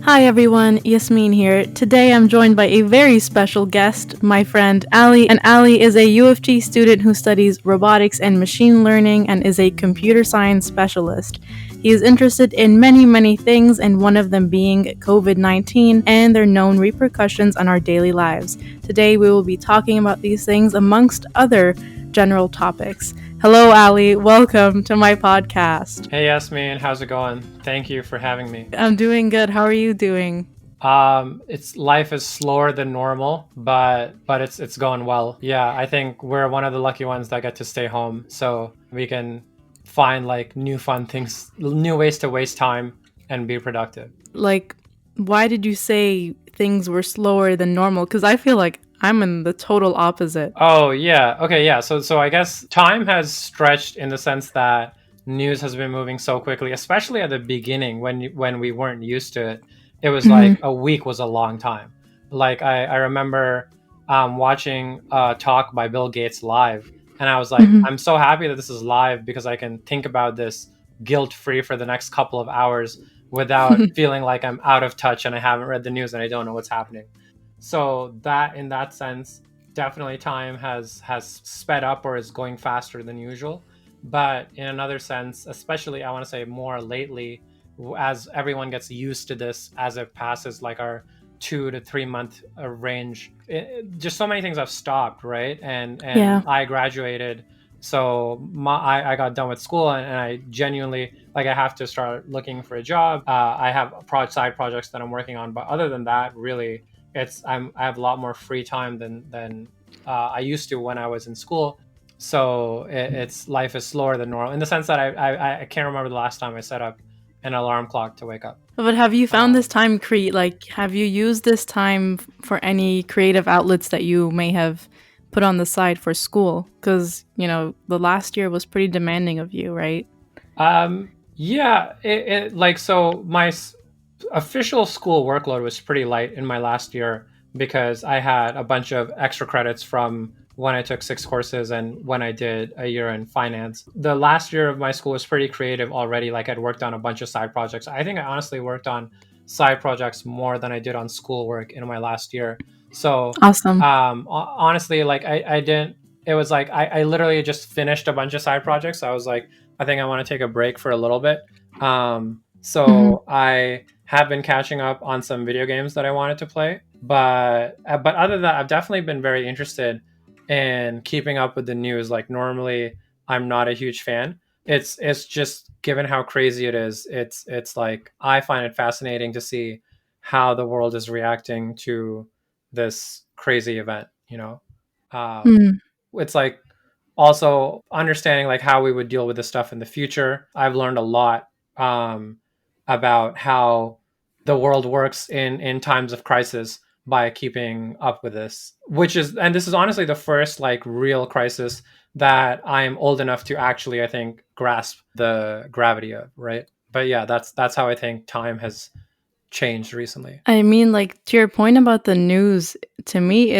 Hi everyone, Yasmin here. Today I'm joined by a very special guest, my friend Ali. And Ali is a UFG student who studies robotics and machine learning and is a computer science specialist. He is interested in many things, and one of them being COVID-19 and their known repercussions on our daily lives. Today we will be talking about these things amongst other general topics. Hello, Ali. Welcome to my podcast. Hey Yasmin, how's it going? Thank you for having me. I'm doing good. How are you doing? It's life is slower than normal, but it's going well. Yeah, I think we're one of the lucky ones that get to stay home, so we can find like new fun things, new ways to waste time and be productive. Like, why did you say things were slower than normal? Because I feel like I'm in the total opposite. Oh yeah, okay, yeah. So I guess time has stretched in the sense that news has been moving so quickly, especially at the beginning when we weren't used to it. It was Mm-hmm. like a week was a long time. Like I remember watching a talk by Bill Gates live, and I was like, Mm-hmm. I'm so happy that this is live because I can think about this guilt free for the next couple of hours without feeling like I'm out of touch and I haven't read the news and I don't know what's happening. So that in that sense, definitely time has sped up or is going faster than usual. But in another sense, especially I want to say more lately, as everyone gets used to this as it passes like our 2 to 3 month range, just so many things have stopped, right? And Yeah. I graduated, so I got done with school, and I genuinely like I have to start looking for a job. I have side projects that I'm working on, but other than that, really, I have a lot more free time than I used to when I was in school. So it's life is slower than normal in the sense that I can't remember the last time I set up an alarm clock to wake up. But have you found this Um, time have you used this time for any creative outlets that you may have put on the side for school? Because, the last year was pretty demanding of you, right? yeah, it like so my official school workload was pretty light in my last year because I had a bunch of extra credits from when I took 6 courses and when I did a year in finance. The last year of my school was pretty creative already. Like I'd worked on a bunch of side projects. I think I honestly worked on side projects more than I did on schoolwork in my last year. So Awesome. honestly, like I didn't. It was like I literally just finished a bunch of side projects. I was like, I think I want to take a break for a little bit. Mm-hmm. So I have been catching up on some video games that I wanted to play, but other than that, I've definitely been very interested in keeping up with the news. Like normally, I'm not a huge fan. It's just given how crazy it is. It's like I find it fascinating to see how the world is reacting to this crazy event. Um, Mm-hmm. it's like also understanding like how we would deal with this stuff in the future. I've learned a lot um, about how the world works in times of crisis by keeping up with this, which is, and this is honestly the first like real crisis that I'm old enough to actually, I think, grasp the gravity of, right? But yeah, that's how I think time has changed recently. I mean, like, to your point about the news, to me,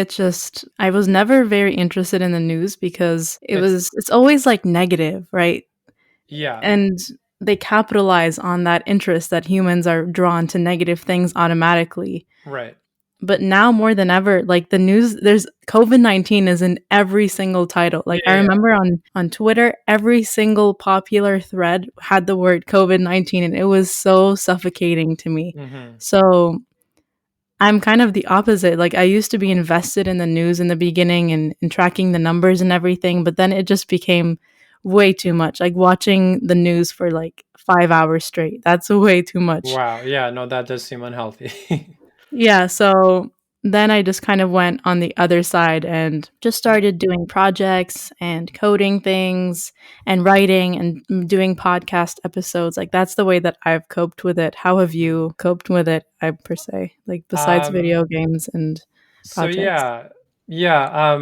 I was never very interested in the news because It's it's always like negative, right? yeah, And they capitalize on that interest that humans are drawn to negative things automatically. right. But now more than ever, like the news, there's COVID-19 is in every single title. Yeah, Like I yeah, yeah. remember on Twitter, every single popular thread had the word COVID-19, and it was so suffocating to me. Mm-hmm. So I'm kind of the opposite. Like I used to be invested in the news in the beginning and tracking the numbers and everything, but then it just became way too much. Like watching the news for like 5 hours straight. That's way too much. Wow. Yeah, no, that does seem unhealthy. Yeah, so then I just kind of went on the other side and just started doing projects and coding things and writing and doing podcast episodes. Like that's the way that I've coped with it. How have you coped with it, I per se? Like besides um, video games and so projects. yeah.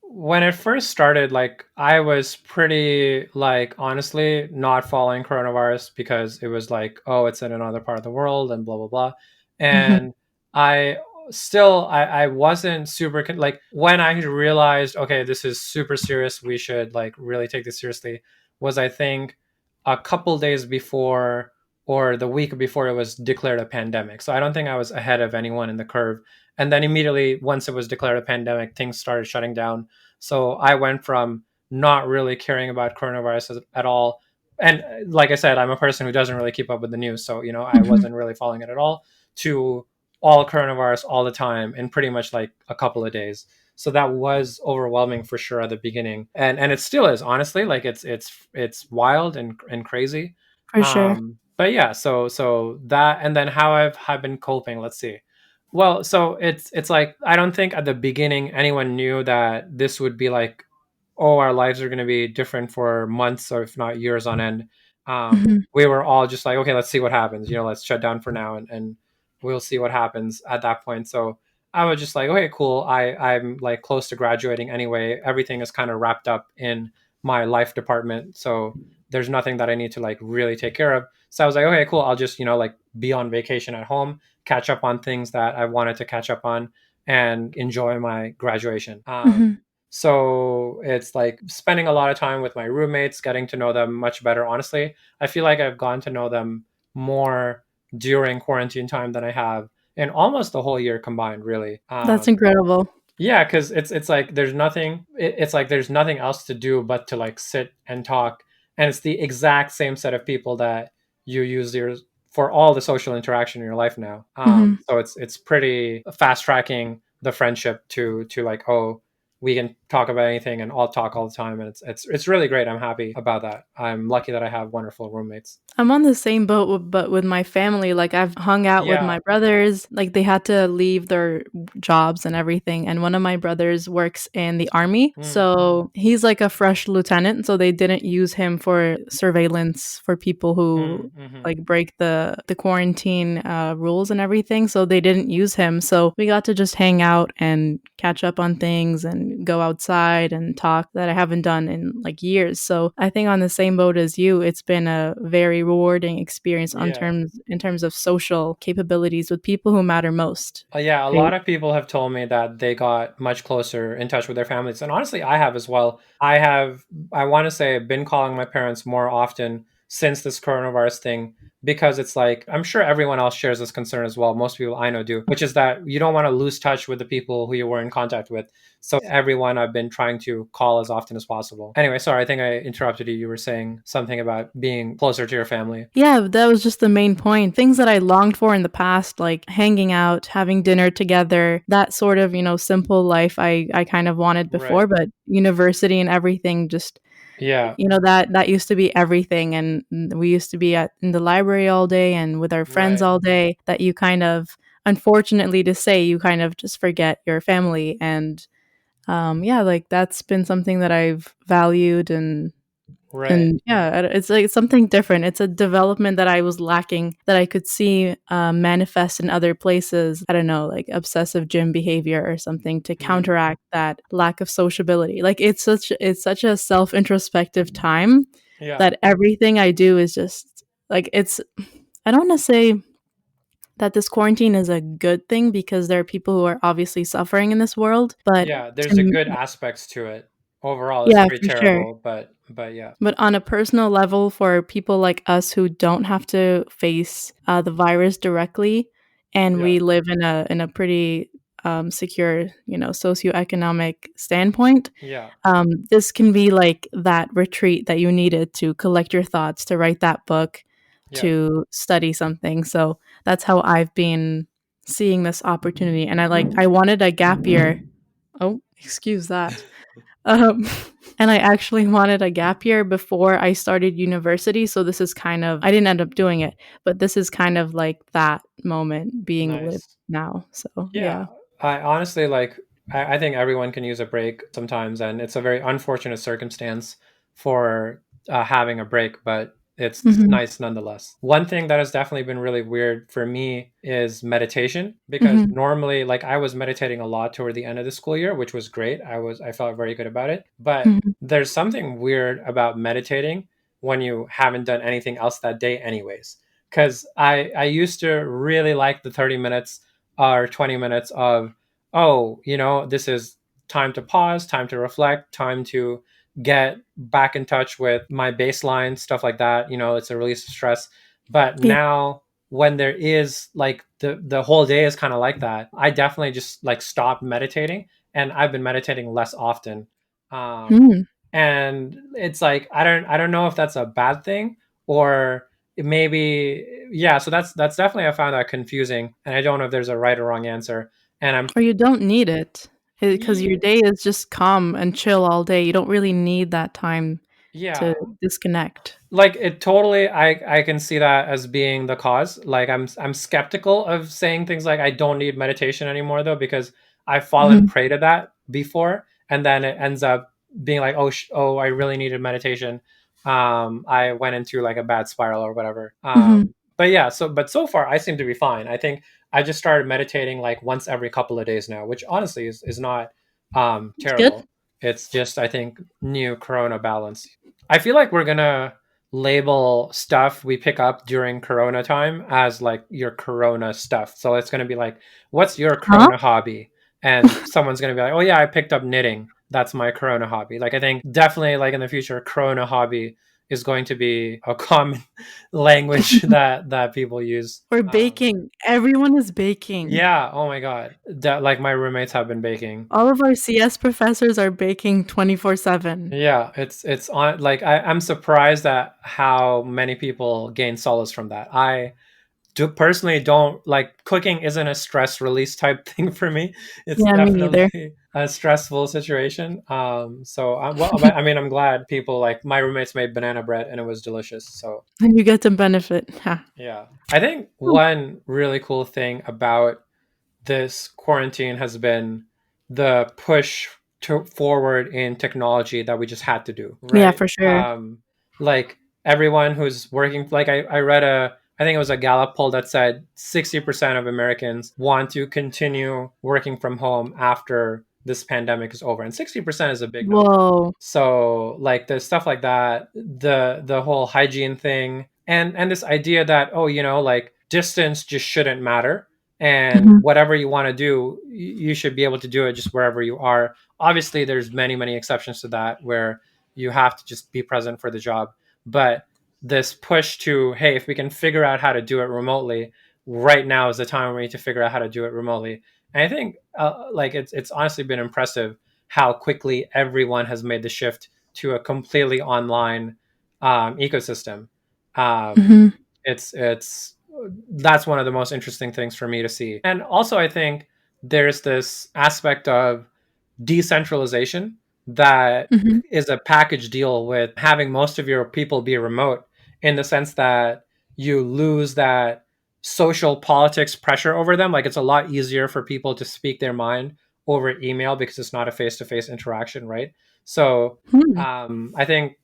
When it first started, like I was pretty like honestly not following coronavirus because it was like, oh, it's in another part of the world and blah blah blah. Mhm. And I still I wasn't super like when I realized, okay, this is super serious, we should like really take this seriously, was I think a couple days before or the week before it was declared a pandemic. So I don't think I was ahead of anyone in the curve. And then immediately, once it was declared a pandemic, things started shutting down. So I went from not really caring about coronavirus at all. And like I said, I'm a person who doesn't really keep up with the news. So, I Hmm. wasn't really following it at all, to all coronavirus all the time in pretty much like a couple of days. So that was overwhelming for sure at the beginning. And it still is, honestly. Like it's wild and crazy. For sure. But yeah, so that, and then how have been coping. Let's see. Well, so it's like, I don't think at the beginning anyone knew that this would be like, oh, our lives are going to be different for months or if not years on end. Hmm. We were all just like, okay, let's see what happens. Let's shut down for now, and we'll see what happens at that point. So I was just like, okay, cool. I'm like close to graduating anyway. Everything is kind of wrapped up in my life department. So there's nothing that I need to like really take care of. So I was like, okay, cool. I'll just, like be on vacation at home, catch up on things that I wanted to catch up on, and enjoy my graduation. Hmm. So it's like spending a lot of time with my roommates, getting to know them much better. Honestly, I feel like I've gotten to know them more during quarantine time than I have in almost the whole year combined, really. That's incredible. Yeah, because it's like there's nothing. It's like there's nothing else to do but to like sit and talk, and it's the exact same set of people that you use for all the social interaction in your life now. Hmm. So it's pretty fast tracking the friendship to like, oh, we can talk about anything and all talk all the time, and it's really great. I'm happy about that. I'm lucky that I have wonderful roommates. I'm on the same boat, but with my family. Like I've hung out with Yeah. my brothers. Like they had to leave their jobs and everything. And one of my brothers works in the army, Mm, so he's like a fresh lieutenant. So they didn't use him for surveillance for people who mm-hmm. like break the quarantine rules and everything. So they didn't use him. So we got to just hang out and catch up on things and go outside and talk that I haven't done in like years. So I think on the same boat as you, it's been a very rewarding experience on Yeah. terms in terms of social capabilities with people who matter most. Yeah, a Right? lot of people have told me that they got much closer in touch with their families. And honestly, I have as well. I want to say, been calling my parents more often since this coronavirus thing, because it's like, I'm sure everyone else shares this concern as well. Most people I know do, which is that you don't want to lose touch with the people who you were in contact with. So everyone I've been trying to call as often as possible. Anyway, sorry, I think I interrupted you. You were saying something about being closer to your family. Yeah, that was just the main point. Things that I longed for in the past, like hanging out, having dinner together, that sort of, simple life I kind of wanted before, Right. but university and everything just Yeah. that used to be everything, and we used to be in the library all day and with our friends Right. all day, that you kind of, unfortunately to say, you kind of just forget your family. And yeah, like that's been something that I've valued. Right. And yeah, it's like something different. It's a development that I was lacking, that I could see manifest in other places. I don't know, like obsessive gym behavior or something, to Mm. counteract that lack of sociability. Like it's such a self introspective time Yeah. that everything I do is just like it's. I don't want to say that this quarantine is a good thing, because there are people who are obviously suffering in this world, but Yeah, there's a to, good aspects to it. Overall, it's yeah, pretty for sure. terrible, but yeah. But on a personal level, for people like us who don't have to face the virus directly, and Yeah. we live in a pretty secure, socioeconomic standpoint, Yeah. this can be like that retreat that you needed to collect your thoughts, to write that book, Yeah. to study something. So that's how I've been seeing this opportunity. And I wanted a gap year. Oh, excuse that. Um, and I actually wanted a gap year before I started university. So this is kind of, I didn't end up doing it, but this is kind of like that moment being lived Nice. now. So yeah. Yeah. I honestly like, I think everyone can use a break sometimes, and it's a very unfortunate circumstance for having a break, but it's Hmm. nice nonetheless. One thing that has definitely been really weird for me is meditation, because Hmm. normally, like, I was meditating a lot toward the end of the school year, which was great. I felt very good about it. But Hmm. there's something weird about meditating when you haven't done anything else that day anyways. Because I used to really like the 30 minutes or 20 minutes of, oh, this is time to pause, time to reflect, time to get back in touch with my baseline, stuff like that. It's a release of stress. But Yeah. now when there is like the whole day is kind of like that, I definitely just like stopped meditating, and I've been meditating less often. Um, Hmm. and it's like I don't know if that's a bad thing or maybe yeah. So that's definitely I found that confusing, and I don't know if there's a right or wrong answer. And I'm Or you don't need it because your yeah, day is just calm and chill all day. You don't really need that time to yeah, disconnect. like it totally I can see that as being the cause. Like I'm skeptical of saying things like I don't need meditation anymore though, because I've fallen Mhm. prey to that before, and then it ends up being like oh I really needed meditation. I went into like a bad spiral or whatever. Mhm. But yeah, so far I seem to be fine. I think I just started meditating like once every couple of days now, which honestly is not It's good. terrible. It's just I think new corona balance. I feel like we're gonna label stuff we pick up during corona time as like your corona stuff. So it's going to be like, what's your Huh? corona hobby? And someone's going to be like, oh yeah, I picked up knitting. That's my corona hobby. Like I think definitely like in the future corona hobby is going to be a common language that people use. Or baking. Everyone is baking. Yeah, oh my god. That like my roommates have been baking. All of our CS professors are baking 24/7. Yeah, it's on like I'm surprised at how many people gain solace from that. I do personally don't like cooking isn't a stress release type thing for me. It's Yeah, me neither. definitely a stressful situation. So well, I mean, I'm glad people like my roommates made banana bread and it was delicious. So And you get to benefit. Ha. yeah, I think one really cool thing about this quarantine has been the push to forward in technology that we just had to do, Yeah, right? for sure. Like everyone who's working, like I read I think it was a Gallup poll that said 60% of Americans want to continue working from home after this pandemic is over. And 60% is a big number. Whoa. So like the stuff like that, the whole hygiene thing, and this idea that oh like distance just shouldn't matter, and Mhm. whatever you want to do you should be able to do it just wherever you are. Obviously there's many exceptions to that where you have to just be present for the job, but this push to hey if we can figure out how to do it remotely, right now is the time we need to figure out how to do it remotely. And I think like it's honestly been impressive how quickly everyone has made the shift to a completely online ecosystem. Um, Mhm. it's that's one of the most interesting things for me to see. And also, I think there's this aspect of decentralization that Mhm. is a package deal with having most of your people be remote, in the sense that you lose that social politics pressure over them. Like it's a lot easier for people to speak their mind over email because it's not a face-to-face interaction, right? So Hmm. I think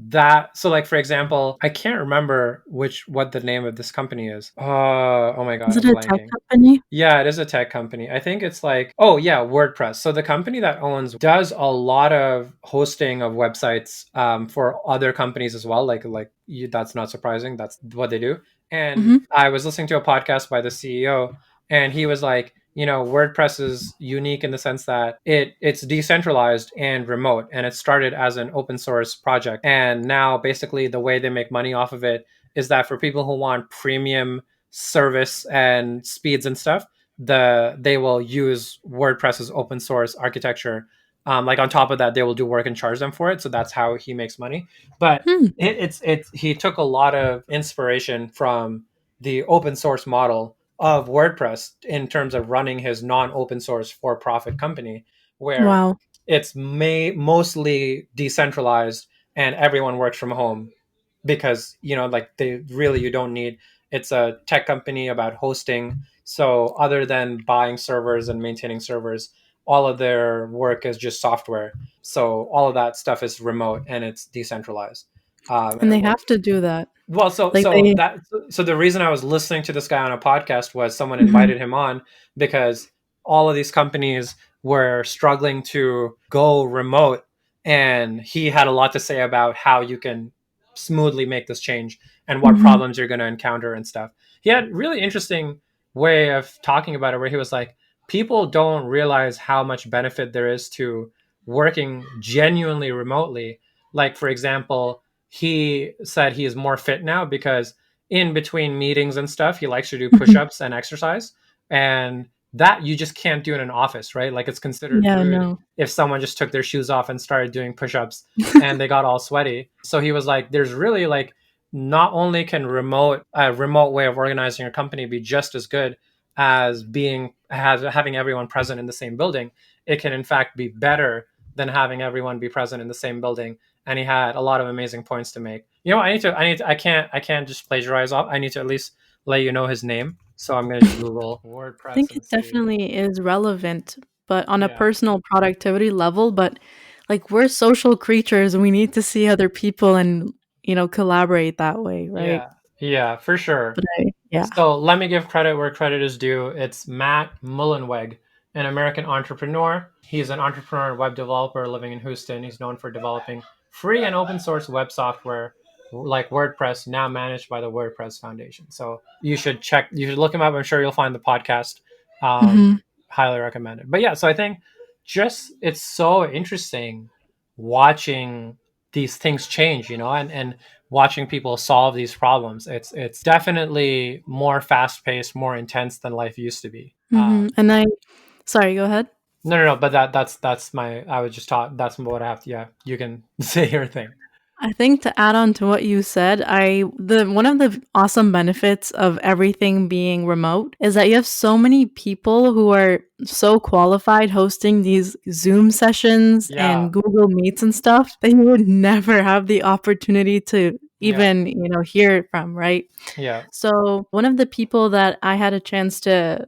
that so like for example I can't remember what the name of this company is. Oh my god, Is it I'm a tech blanking. company? Yeah, it is a tech company. I think it's like, oh yeah, WordPress. So the company that owns does a lot of hosting of websites for other companies as well. Like you, that's not surprising. That's what they do. And Mhm. I was listening to a podcast by the CEO, and he was like, WordPress is unique in the sense that it's decentralized and remote, and it started as an open source project. And now basically the way they make money off of it is that for people who want premium service and speeds and stuff, they will use WordPress's open source architecture. Like on top of that, they will do work and charge them for it. So that's how he makes money. But Hmm. it's he took a lot of inspiration from the open source model of WordPress in terms of running his non-open source for-profit company, where Wow. it's mostly decentralized and everyone works from home because like they really you don't need, it's a tech company about hosting, so other than buying servers and maintaining servers, all of their work is just software, so all of that stuff is remote and it's decentralized, and And it they have works to do that. well. so Like so they that so the reason I was listening to this guy on a podcast was someone Mhm. invited him on because all of these companies were struggling to go remote, and he had a lot to say about how you can smoothly make this change and what Mhm. problems you're going to encounter and stuff. He had really interesting way of talking about it where he was like, people don't realize how much benefit there is to working genuinely remotely. Like for example, he said he is more fit now because in between meetings and stuff, he likes to do push-ups and exercise. And that you just can't do in an office, right? Like it's considered Yeah, rude no. if someone just took their shoes off and started doing push-ups and they got all sweaty. So he was like, there's really like not only can remote a remote way of organizing your company be just as good as being has having everyone present in the same building, it can in fact be better than having everyone be present in the same building. And he had a lot of amazing points to make. You know, I can't just plagiarize off. I need to at least let you know his name. So I'm gonna just Google I WordPress think and it see. definitely is relevant, but on a Yeah, personal productivity level, but like we're social creatures and we need to see other people and, collaborate that way, right? yeah, yeah, for sure. But yeah. So let me give credit where credit is due. It's Matt Mullenweg, an American entrepreneur. He's an entrepreneur and web developer living in Houston. He's known for developing free and open source web software like WordPress, now managed by the WordPress Foundation. So you should look him up. I'm sure you'll find the podcast. Um, Hmm. highly recommend it. But yeah, so I think just it's so interesting watching these things change, and watching people solve these problems. It's definitely more fast paced, more intense than life used to be. Hmm. Sorry, go ahead. No, no, no. But that's my. I was just taught. That's what I have to. Yeah, you can say your thing. I think to add on to what you said, the one of the awesome benefits of everything being remote is that you have so many people who are so qualified hosting these Zoom sessions Yeah, and Google Meets and stuff that you would never have the opportunity to yeah, even, hear it from, right? yeah. So one of the people that I had a chance to,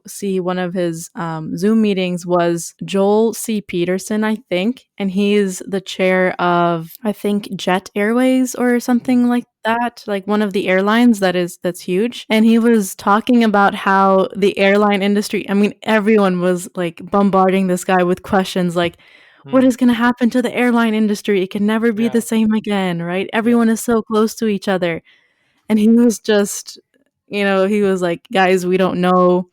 see one of his Zoom meetings was Joel C. Peterson, I think, and he's the chair of I think Jet Airways or something Mm, like that, like one of the airlines that's huge. And he was talking about how the airline industry, I mean, everyone was like bombarding this guy with questions like, what mm, is going to happen to the airline industry? It can never be the yeah, same again, right? yeah, Everyone is so close to each other, and he was just, he was like, guys, we don't know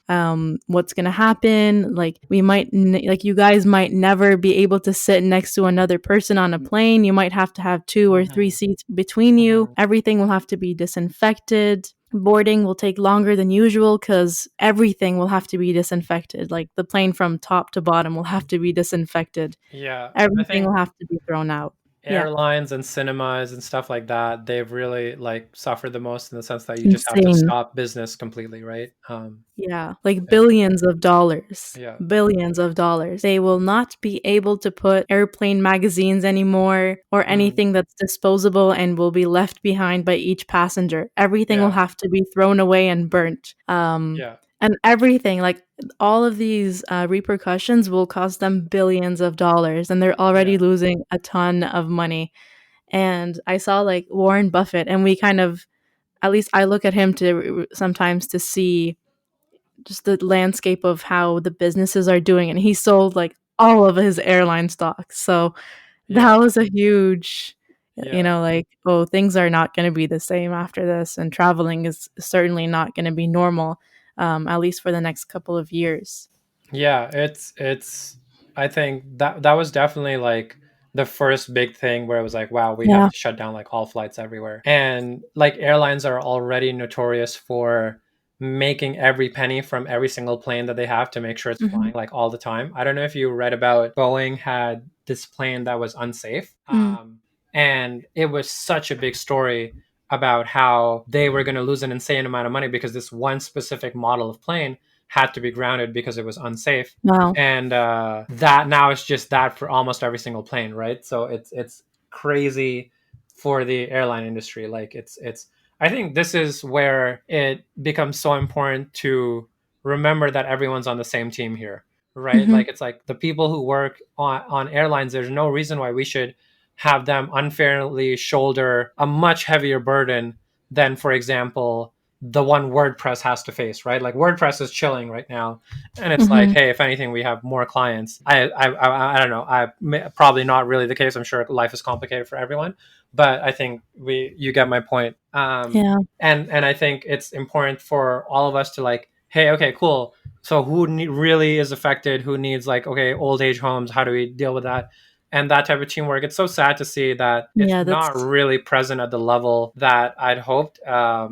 what's gonna happen. Like like you guys might never be able to sit next to another person on a plane. You might have to have two or three hmm, seats between you. hmm, Everything will have to be disinfected. Boarding will take longer than usual because everything will have to be disinfected. Like the plane from top to bottom will have to be disinfected. yeah. I Everything think will have to be thrown out. Yeah. airlines and cinemas and stuff like that, they've really like suffered the most in the sense that you just have to Insane. stop business completely, right? Yeah, like Yeah, billions of dollars. yeah, Billions of dollars. They will not be able to put airplane magazines anymore or mm, anything that's disposable and will be left behind by each passenger. Everything will yeah, have to be thrown away and burnt. yeah, And everything, like all of these repercussions will cost them billions of dollars, and they're already yeah, losing a ton of money. And I saw like Warren Buffett, and we kind of, at least I look at him to sometimes to see just the landscape of how the businesses are doing, and he sold like all of his airline stocks. So that yeah, was a huge, yeah. like, oh, things are not going to be the same after this, and traveling is certainly not going to be normal, at least for the next couple of years. Yeah, it's I think that was definitely like the first big thing where it was like, wow, we have Yeah. to shut down like all flights everywhere. And like airlines are already notorious for making every penny from every single plane that they have to make sure it's Hmm. flying like all the time. I don't know if you read about Boeing had this plane that was unsafe. Mm. And it was such a big story about how they were going to lose an insane amount of money because this one specific model of plane had to be grounded because it was unsafe. Wow. And that now it's just that for almost every single plane, right? So it's crazy for the airline industry. Like it's I think this is where it becomes so important to remember that everyone's on the same team here, right? Hmm. Like it's like the people who work on airlines, there's no reason why we should have them unfairly shoulder a much heavier burden than, for example, the one WordPress has to face, right? Like WordPress is chilling right now, and it's like, Hmm. hey, if anything, we have more clients. I don't know. Probably not really the case. I'm sure life is complicated for everyone, but I think you get my point. Yeah. And I think it's important for all of us to like, hey, okay, cool. So who really is affected? Who needs like, okay, old age homes? How do we deal with that? and that type of teamwork. It's so sad to see that it's Yeah, not that's really present at the level that I'd hoped,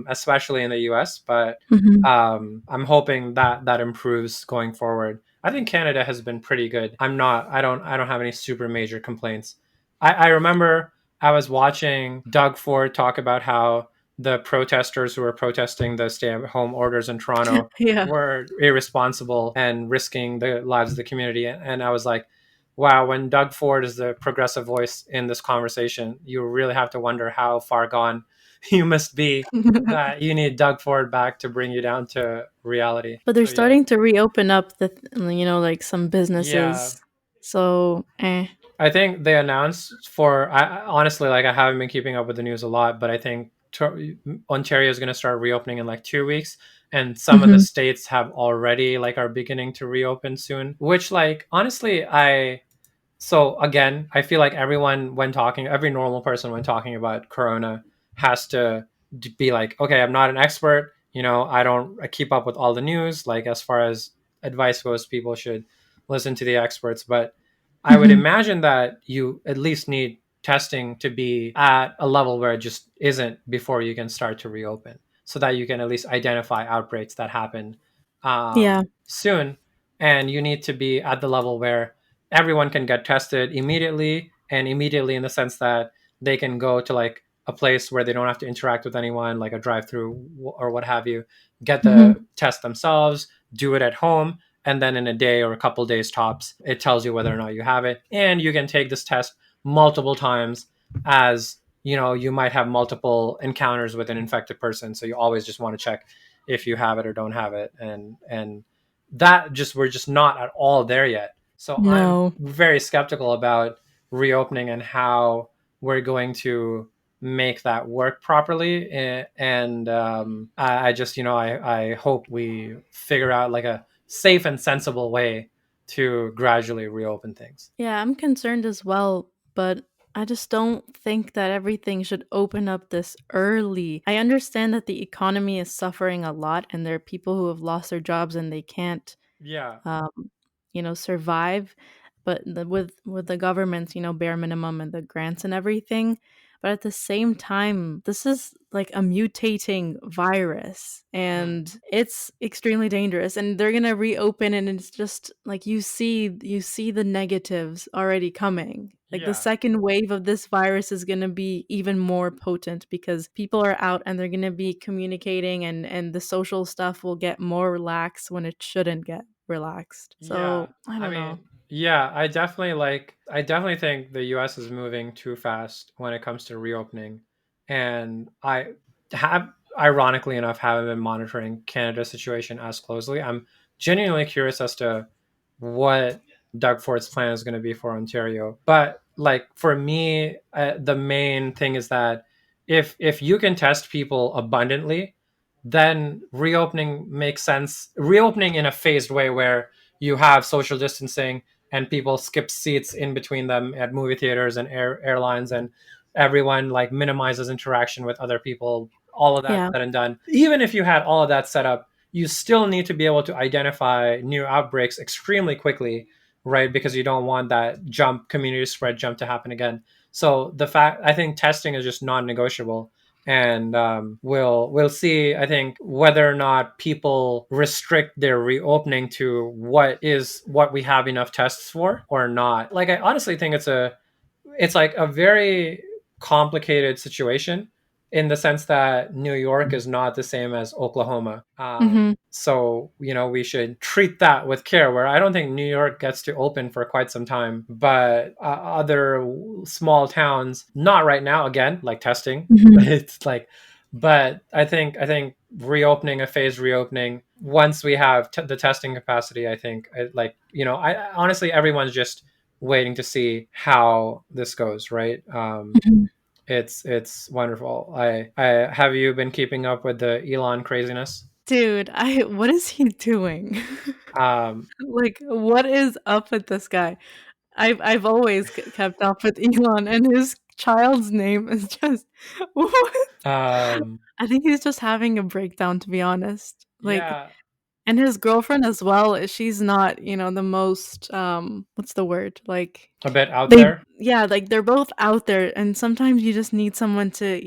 especially in the US. But mhm. I'm hoping that that improves going forward. I think Canada has been pretty good. I don't have any super major complaints. I remember I was watching Doug Ford talk about how the protesters who were protesting the stay-at-home orders in Toronto Yeah. were irresponsible and risking the lives of the community. And I was like, wow, when Doug Ford is the progressive voice in this conversation, you really have to wonder how far gone you must be that you need Doug Ford back to bring you down to reality. But they're So yeah. starting to reopen up like some Yeah. businesses. So, I think they announced for honestly, like I haven't been keeping up with the news a lot, but I think Ontario is going to start reopening in like 2 weeks, and some of the Mhm. states have already like are beginning to reopen soon. Which like honestly, I so again, I feel like everyone when talking, every normal person when talking about Corona has to be like, okay, I'm not an expert. You know, I keep up with all the news. Like as far as advice goes, people should listen to the experts. But I would Mhm. imagine that you at least need testing to be at a level where it just isn't before you can start to reopen, so that you can at least identify outbreaks that happen Yeah. soon. And you need to be at the level where everyone can get tested immediately, and immediately in the sense that they can go to like a place where they don't have to interact with anyone, like a drive through or what have you, get Mhm. the test themselves, do it at home, and then in a day or a couple days tops it tells you whether or not you have it. And you can take this test multiple times, as you know, you might have multiple encounters with an infected person, so you always just want to check if you have it or don't have it. And that just we're just not at all there yet. So I'm No. very skeptical about reopening and how we're going to make that work properly. And I just, I hope we figure out like a safe and sensible way to gradually reopen things. Yeah, I'm concerned as well, but I just don't think that everything should open up this early. I understand that the economy is suffering a lot and there are people who have lost their jobs and they can't Yeah. um, survive. But with the government's bare minimum and the grants and everything, but at the same time, this is like a mutating virus, Mm. and it's extremely dangerous. And they're gonna reopen, and it's just like you see the negatives already coming. Like the Yeah. second wave of this virus is going to be even more potent because people are out and they're going to be communicating, and the social stuff will get more relaxed when it shouldn't get relaxed. Yeah. So, I I don't know. mean, yeah, I definitely think the US is moving too fast when it comes to reopening. And I have ironically enough haven't been monitoring Canada's situation as closely. I'm genuinely curious as to what Doug Ford's plan is going to be for Ontario. But like for me, the main thing is that if you can test people abundantly, then reopening makes sense. Reopening in a phased way where you have social distancing and people skip seats in between them at movie theaters and airlines, and everyone like minimizes interaction with other people, all of that Yeah. said and done. Even if you had all of that set up, you still need to be able to identify new outbreaks extremely quickly, right? Because you don't want that community spread jump to happen again. So the fact, I think testing is just non-negotiable. And we'll see, I think, whether or not people restrict their reopening to what we have enough tests for or not. Like I honestly think it's like a very complicated situation in the sense that New York is not the same as Oklahoma. Mhm. So, we should treat that with care, where I don't think New York gets to open for quite some time, but other small towns, not right now, again, like testing. Mhm. It's like, but I think reopening, a phased reopening, once we have the testing capacity, I think, I honestly, everyone's just waiting to see how this goes, right? Mhm. It's wonderful. I have you been keeping up with the Elon craziness? Dude, I what is he doing? Um, Like, what is up with this guy? I've always kept up with Elon, and his child's name is just what? um, I think he's just having a breakdown, to be honest. Like, yeah, And his girlfriend as well, she's not, the most what's the word? Like A bit out they there. yeah, like they're both out there and sometimes you just need someone to,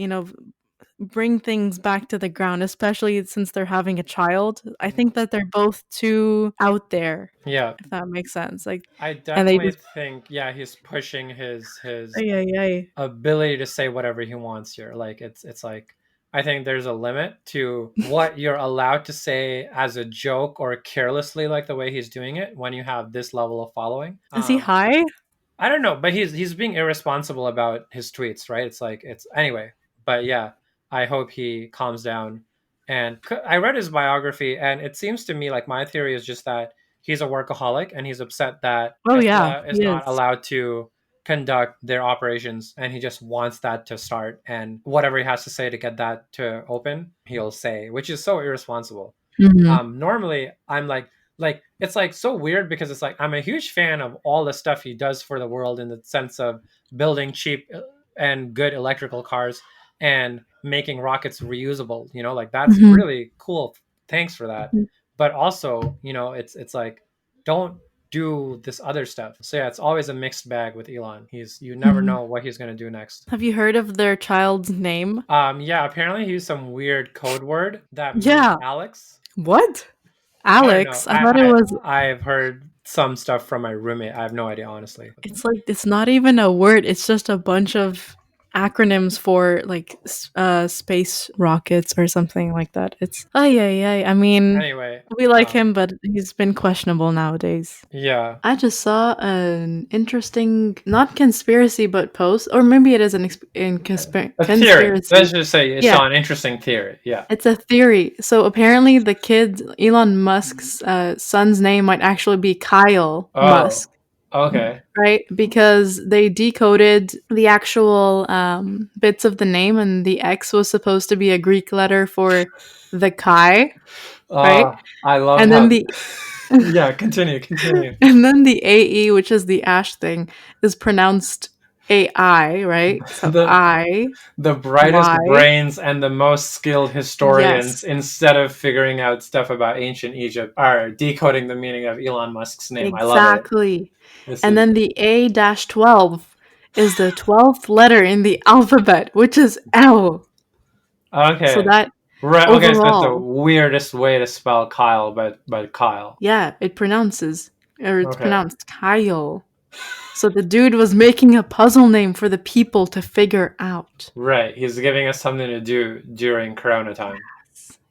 bring things back to the ground, especially since they're having a child. I think that they're both too out there, Yeah, if that makes sense. Like I and they definitely just think, yeah, he's pushing his ay, ay, ay. ability to say whatever he wants here. Like it's like, I think there's a limit to what you're allowed to say as a joke or carelessly, like the way he's doing it when you have this level of following. Is he high? I don't know, but he's being irresponsible about his tweets, right? It's like it's anyway. But yeah, I hope he calms down. And I read his biography, and it seems to me like my theory is just that he's a workaholic, and he's upset that Oh yeah, Tesla is he not is. allowed to conduct their operations, and he just wants that to start. And whatever he has to say to get that to open, he'll say, which is so irresponsible. Mhm. Normally I'm like it's like so weird because it's like I'm a huge fan of all the stuff he does for the world in the sense of building cheap and good electrical cars and making rockets reusable, like that's Mhm. really cool. Thanks for that. Mhm. But also, it's like don't do this other stuff. So yeah, it's always a mixed bag with Elon. You never Mhm. know what he's going to do next. Have you heard of their child's name? Yeah, apparently he used some weird code word that means Yeah. Alex. What? I don't know. Alex? I thought it was I've heard some stuff from my roommate. I have no idea, honestly. it's like it's not even a word, it's just a bunch of acronyms for like space rockets or something like that. It's ay ay ay. I mean, Anyway, we like him, but he's been questionable nowadays. yeah, I just saw an interesting, not conspiracy, but post, or maybe it is a theory. Let's conspiracy. just say it's Yeah, an interesting theory. Yeah. it's a theory. So apparently, the kid, Elon Musk's son's name might actually be Kyle Oh, Musk, okay. right? Because they decoded the actual bits of the name, and the X was supposed to be a Greek letter for the Chi, right? I love And then how. the Yeah, continue, continue. and then the AE, which is the ash thing, is pronounced AI, right? So the I the brightest Y. brains and the most skilled historians, Yes, instead of figuring out stuff about ancient Egypt, are decoding the meaning of Elon Musk's name. I love it. exactly. This And is then the A-12 is the 12th letter in the alphabet, which is L. So okay. that Right. Okay. So it's the overall, weirdest way to spell Kyle, but Kyle. yeah, it's Okay. pronounced Kyle. So the dude was making a puzzle name for the people to figure out. Right. He's giving us something to do during Corona time.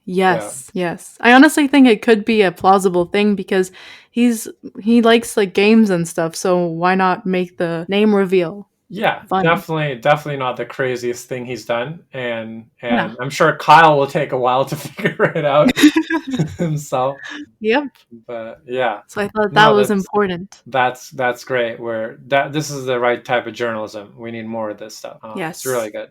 Yeah. Yes, yes. I honestly think it could be a plausible thing because he's he likes like games and stuff, so why not make the name reveal Yeah. fun? Definitely not the craziest thing he's done, Yeah. and I'm sure Kyle will take a while to figure it out himself. Yep. But yeah. So I thought that No, was important. that's great. Where that this is the right type of journalism. We need more of this stuff. It's Yes. really good.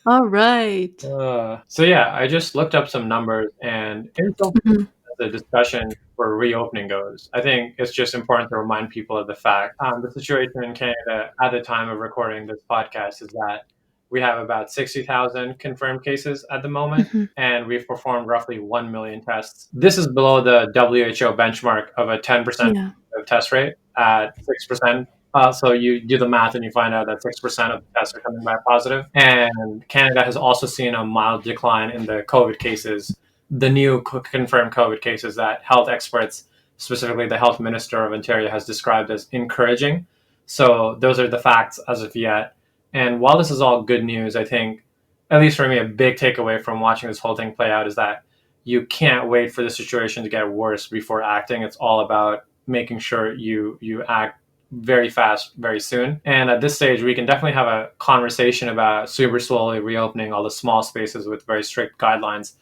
All right. So yeah, I just looked up some numbers, and insofar Mhm. as the discussion for reopening goes, I think it's just important to remind people of the fact the situation in Canada at the time of recording this podcast is that we have about 60,000 confirmed cases at the moment, Mhm. and we've performed roughly 1 million tests. This is below the WHO benchmark of a 10% Yeah. test rate at 6%. So you do the math and you find out that 6% of the tests are coming back positive. And Canada has also seen a mild decline in the COVID cases, the new confirmed COVID cases that health experts, specifically the health minister of Ontario, has described as encouraging. So those are the facts as of yet. And while this is all good news, I think, at least for me, a big takeaway from watching this whole thing play out is that you can't wait for the situation to get worse before acting. It's all about making sure you act very fast, very soon. And at this stage, we can definitely have a conversation about super slowly reopening all the small spaces with very strict guidelines.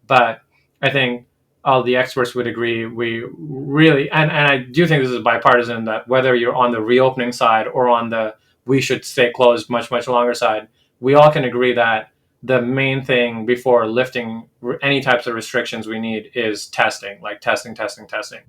But I think all the experts would agree we really, and I do think this is bipartisan, that whether you're on the reopening side or on the we should stay closed much longer side, we all can agree that the main thing before lifting any types of restrictions we need is testing, like testing.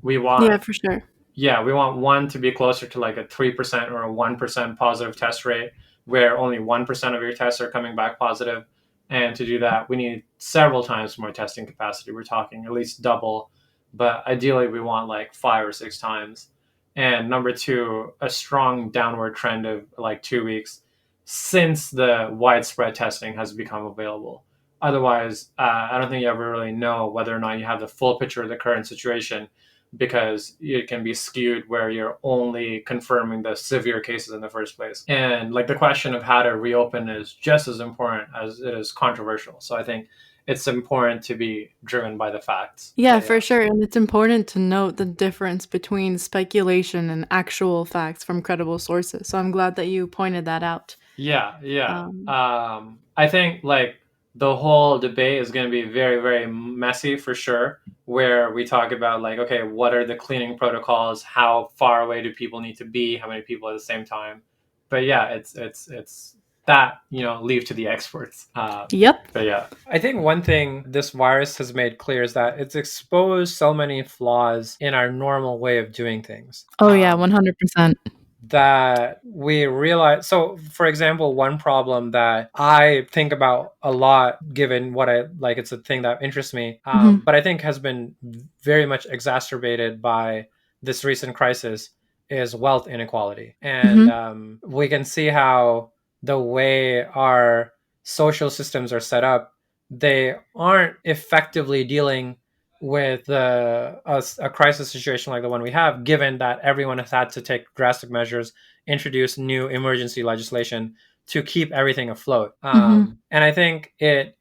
We Yeah, want, for sure. yeah, we want one to be closer to like a 3% or a 1% positive test rate, where only 1% of your tests are coming back positive. And to do that, we need several times more testing capacity. We're talking at least double, but ideally we want like 5 or 6 times. And number two, a strong downward trend of like 2 weeks since the widespread testing has become available. Otherwise, I don't think you ever really know whether or not you have the full picture of the current situation, because it can be skewed where you're only confirming the severe cases in the first place. And like the question of how to reopen is just as important as it is controversial. So I think it's important to be driven by the facts. Yeah, But yeah. for sure. And it's important to note the difference between speculation and actual facts from credible sources. So I'm glad that you pointed that out. Yeah, yeah. Um, I think like the whole debate is going to be very, very messy for sure. Where we talk about like, okay, what are the cleaning protocols? How far away do people need to be? How many people at the same time? But yeah, it's that leave to the experts. yep. But yeah, I think one thing this virus has made clear is that it's exposed so many flaws in our normal way of doing things. Oh, yeah, 100%. That we realize. So, for example, one problem that I think about a lot, given what I like, it's a thing that interests me, Hmm. but I think has been very much exacerbated by this recent crisis, is wealth inequality. And Hmm. we can see how the way our social systems are set up, they aren't effectively dealing with a crisis situation like the one we have, given that everyone has had to take drastic measures, introduce new emergency legislation to keep everything afloat. Hmm. And I think it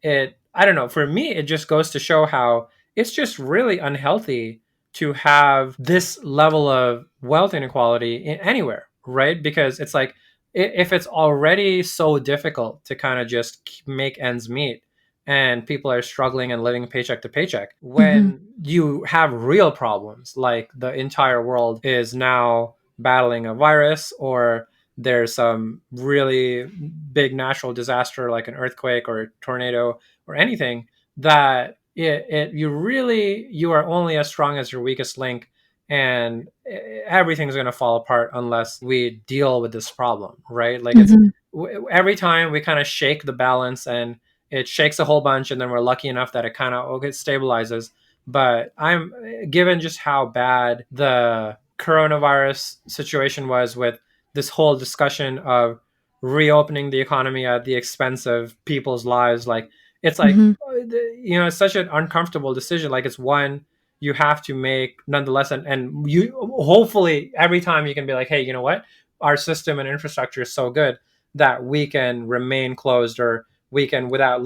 I don't know, for me it just goes to show how it's just really unhealthy to have this level of wealth inequality anywhere, right? Because it's like, if it's already so difficult to kind of just make ends meet, and people are struggling and living paycheck to paycheck, Hmm. when you have real problems like the entire world is now battling a virus, or there's some really big natural disaster like an earthquake or a tornado or anything, that you are only as strong as your weakest link, and everything's going to fall apart unless we deal with this problem, right? Like, it's Hmm. every time we kind of shake the balance, and it shakes a whole bunch, and then we're lucky enough that it kind of stabilizes. But I'm given just how bad the coronavirus situation was, with this whole discussion of reopening the economy at the expense of people's lives. Like, it's like, Hmm. it's such an uncomfortable decision. Like, it's one you have to make nonetheless, and you hopefully every time you can be like, hey, you know what, our system and infrastructure is so good that we can remain closed, or we can, without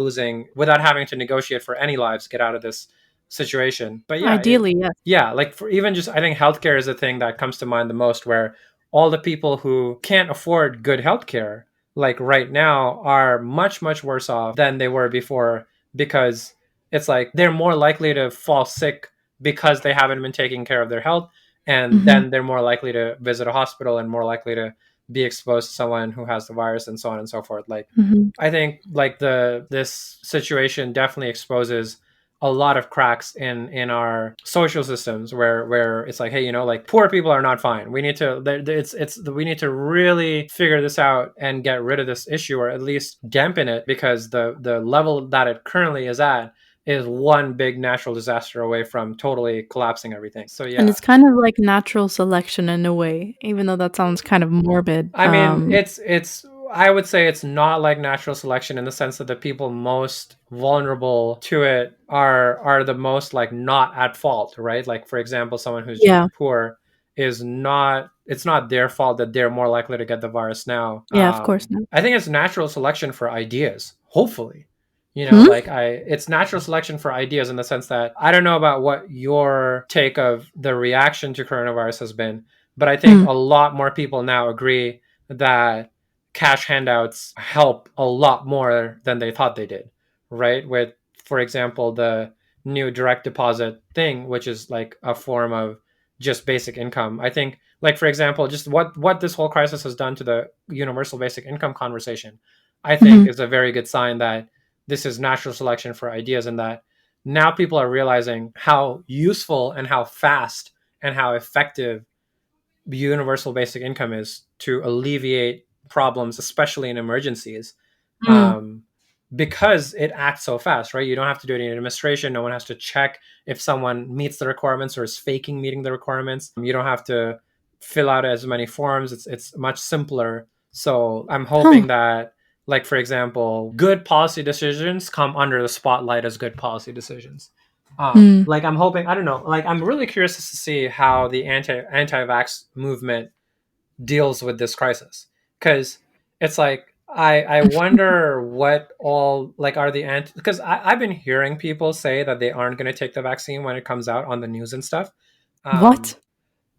having to negotiate for any lives, get out of this situation. But yeah, Ideally, yes. yeah, like, for even just, I think healthcare is the thing that comes to mind the most, where all the people who can't afford good healthcare, like right now, are much, much worse off than they were before, because it's like they're more likely to fall sick because they haven't been taking care of their health, and Hmm. then they're more likely to visit a hospital and more likely to be exposed to someone who has the virus, and so on and so forth. Like, Hmm. I think like this situation definitely exposes a lot of cracks in our social systems, where it's like, hey, like, poor people are not fine. We need to it's we need to really figure this out and get rid of this issue, or at least dampen it, because the level that it currently is at is one big natural disaster away from totally collapsing everything. So And yeah, it's kind of like natural selection in a way, even though that sounds kind of morbid. I mean, it's I would say it's not like natural selection, in the sense that the people most vulnerable to it are the most, like, not at fault, right? Like, for example, someone who's just Yeah. poor is not it's not their fault that they're more likely to get the virus now. Yeah, of course not. I think it's natural selection for ideas, hopefully. Hmm? Like, it's natural selection for ideas, in the sense that I don't know about what your take of the reaction to coronavirus has been, but I think Mm. a lot more people now agree that cash handouts help a lot more than they thought they did, right? With, for example, the new direct deposit thing, which is like a form of just basic income. I think, like, for example, just what this whole crisis has done to the universal basic income conversation, I think Hmm. is a very good sign that this is natural selection for ideas, and that now people are realizing how useful and how fast and how effective universal basic income is to alleviate problems, especially in emergencies. Mm. Um, because it acts so fast, right? You don't have to do any administration. No one has to check if someone meets the requirements or is faking meeting the requirements. You don't have to fill out as many forms. It's much simpler. So I'm Huh. hoping that, like for example, good policy decisions come under the spotlight as good policy decisions. Mm. Like I'm hoping, I don't know, like I'm really curious to see how the anti-vax movement deals with this crisis, because it's like I wonder what all like are the anti, because I've been hearing people say that they aren't going to take the vaccine when it comes out on the news and stuff. um What?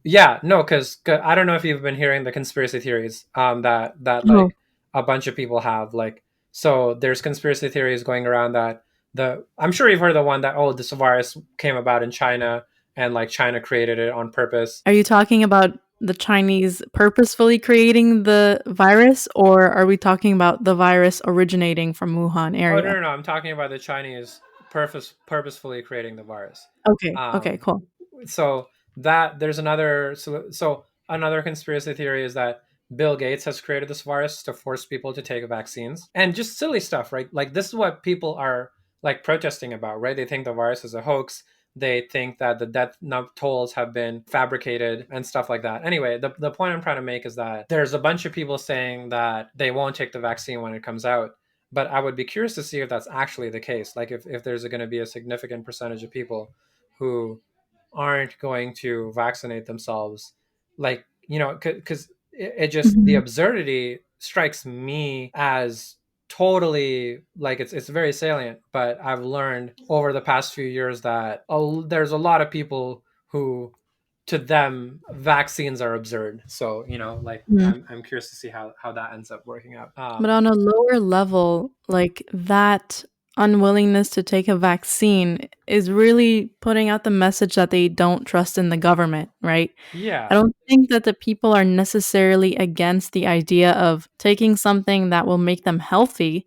yeah, no, because I don't know if you've been hearing the conspiracy theories that Oh, like a bunch of people have, like, so there's conspiracy theories going around that the I'm sure you've heard the one that, oh, this virus came about in China and like China created it on purpose. are you talking about the Chinese purposefully creating the virus, or are we talking about the virus originating from Wuhan Oh, no, area? no, no. I'm talking about the Chinese purposefully creating the virus. Okay. Okay. Um, Cool. so that there's another so another conspiracy theory is that Bill Gates has created this virus to force people to take vaccines and just silly stuff, right? Like this is what people are like protesting about, right? They think the virus is a hoax. They think that the death tolls have been fabricated and stuff like that. Anyway, the point I'm trying to make is that there's a bunch of people saying that they won't take the vaccine when it comes out, but I would be curious to see if that's actually the case. Like if there's going to be a significant percentage of people who aren't going to vaccinate themselves, like, you know, because it just, the Mhm. absurdity strikes me as totally like it's very salient. But I've learned over the past few years that there's a lot of people who, to them, vaccines are absurd. So, you know, like Mm. I'm curious to see how that ends up working out. But on a lower level, like that unwillingness to take a vaccine is really putting out the message that they don't trust in the government, right? I Yeah, don't think that the people are necessarily against the idea of taking something that will make them healthy,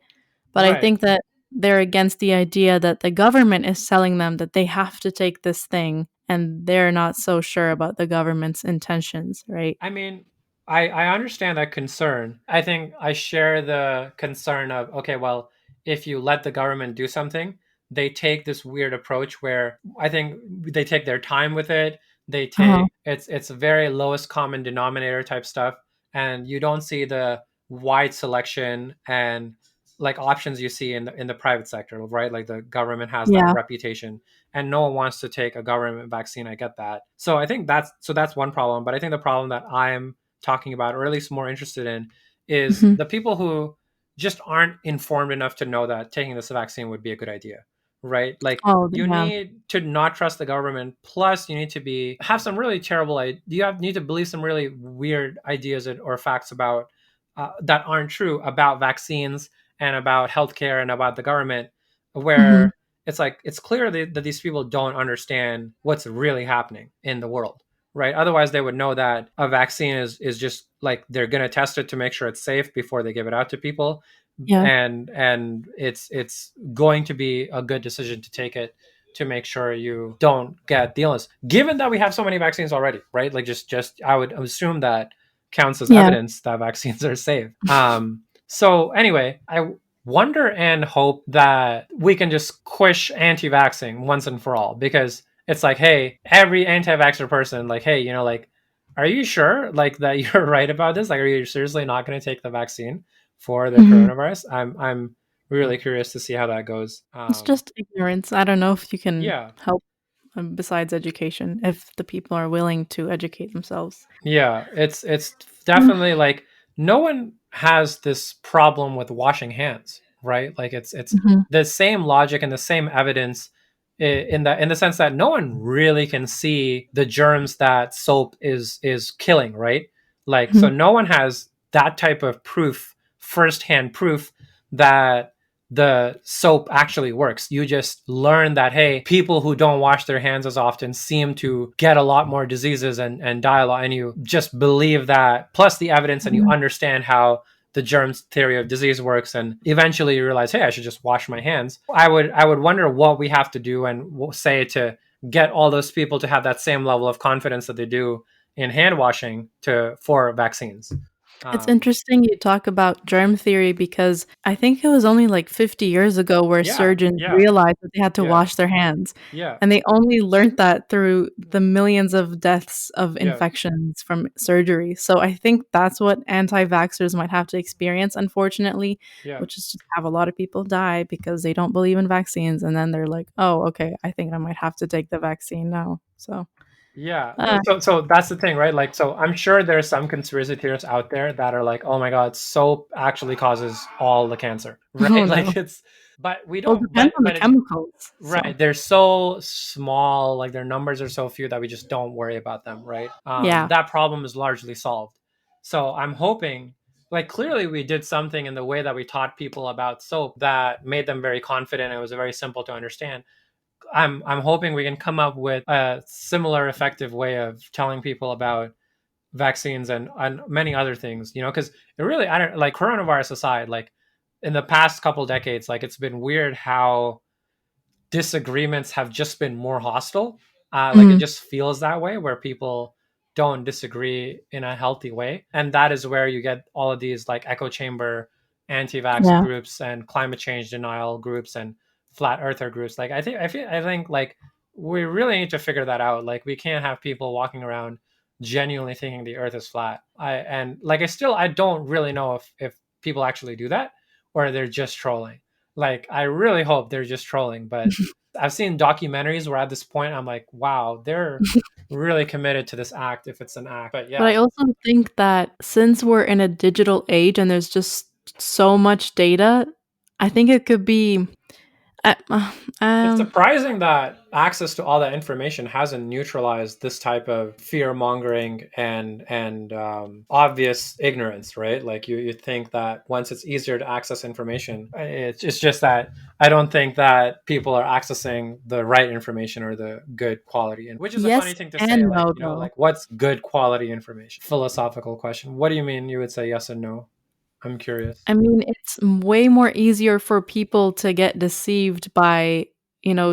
but I right. think that they're against the idea that the government is telling them that they have to take this thing and they're not so sure about the government's intentions, right? I mean, I understand that concern. I think I share the concern of, okay, well, if you let the government do something, they take this weird approach where I think they take their time with it. They Uh-huh. take it's a very lowest common denominator type stuff, and you don't see the wide selection and like options you see in the private sector, right? Like the government has that Yeah. reputation, and no one wants to take a government vaccine. I get that. So I think that's one problem. But I think the problem that I'm talking about, or at least more interested in, is Mhm. the people who just aren't informed enough to know that taking this vaccine would be a good idea, right? Like Oh, you yeah. need to not trust the government. Plus, you need to be have some really terrible. Need to believe some really weird ideas or facts about that aren't true about vaccines and about healthcare and about the government, Mhm. where it's like it's clear that these people don't understand what's really happening in the world, right? Otherwise they would know that a vaccine is just like they're going to test it to make sure it's safe before they give it out to people, Yeah. and it's going to be a good decision to take it to make sure you don't get the illness, given that we have so many vaccines already, right? Like just I would assume that counts as Yeah. evidence that vaccines are safe. So anyway, I wonder and hope that we can just squish anti-vaxxing once and for all, because it's like, hey, every anti-vaxxer person, like, hey, you know, like, are you sure like that you're right about this? Like, are you seriously not going to take the vaccine for the Mhm. coronavirus? I'm really curious to see how that goes. It's just ignorance. I don't know if you can Yeah, help, besides education, if the people are willing to educate themselves. yeah, it's Mm. definitely like no one has this problem with washing hands, right? Like it's Mhm. the same logic and the same evidence in the sense that no one really can see the germs that soap is killing, right? Like so Mhm. no one has that type of proof, firsthand proof that the soap actually works. You just learn that, hey, people who don't wash their hands as often seem to get a lot more diseases and die a lot. And you just believe that, plus the evidence, and you Mhm. understand how the germs theory of disease works. And eventually you realize, hey, I should just wash my hands. I would wonder what we have to do and say to get all those people to have that same level of confidence that they do in hand washing to for vaccines. It's Um, interesting you talk about germ theory because I think it was only like 50 years ago where yeah, surgeons yeah, realized that they had to yeah, wash their hands. yeah, And they only learned that through the millions of deaths of yeah, infections from surgery. So I think that's what anti vaxxers might have to experience, unfortunately, yeah. which is just have a lot of people die because they don't believe in vaccines. And then they're like, oh, okay, I think I might have to take the vaccine now. So, Yeah. uh, So that's the thing, right? Like, so I'm sure there's some conspiracy theorists out there that are like, oh my God, soap actually causes all the cancer, oh right? no. Like it's, but we Well, it don't, depends on the but it, chemicals. So, right. They're so small, like their numbers are so few that we just don't worry about them, right? yeah. That problem is largely solved. So I'm hoping, like, clearly we did something in the way that we taught people about soap that made them very confident. It was very simple to understand. I'm hoping we can come up with a similar effective way of telling people about vaccines and many other things, you know, because it really, I don't, like, coronavirus aside, like in the past couple decades, like it's been weird how disagreements have just been more hostile. Like it Mhm. just feels that way where people don't disagree in a healthy way. And that is where you get all of these like echo chamber anti vax Yeah. groups and climate change denial groups and flat earther groups. Like I think like we really need to figure that out. Like we can't have people walking around genuinely thinking the earth is flat. I don't really know if people actually do that or they're just trolling. Like I really hope they're just trolling, but I've seen documentaries where at this point I'm like, wow, they're really committed to this act if it's an act. But But yeah, I also think that since we're in a digital age and there's just so much data, I think it could be uh, uh, it's um surprising that access to all that information hasn't neutralized this type of fear mongering and obvious ignorance, right? Like you think that once it's easier to access information, it's just that I don't think that people are accessing the right information or the good quality, and which is a funny yes thing to say. and Like no you know, though. like what's good quality information? Philosophical question. What do you mean? You would say yes and no. I'm curious. I mean, it's way more easier for people to get deceived by,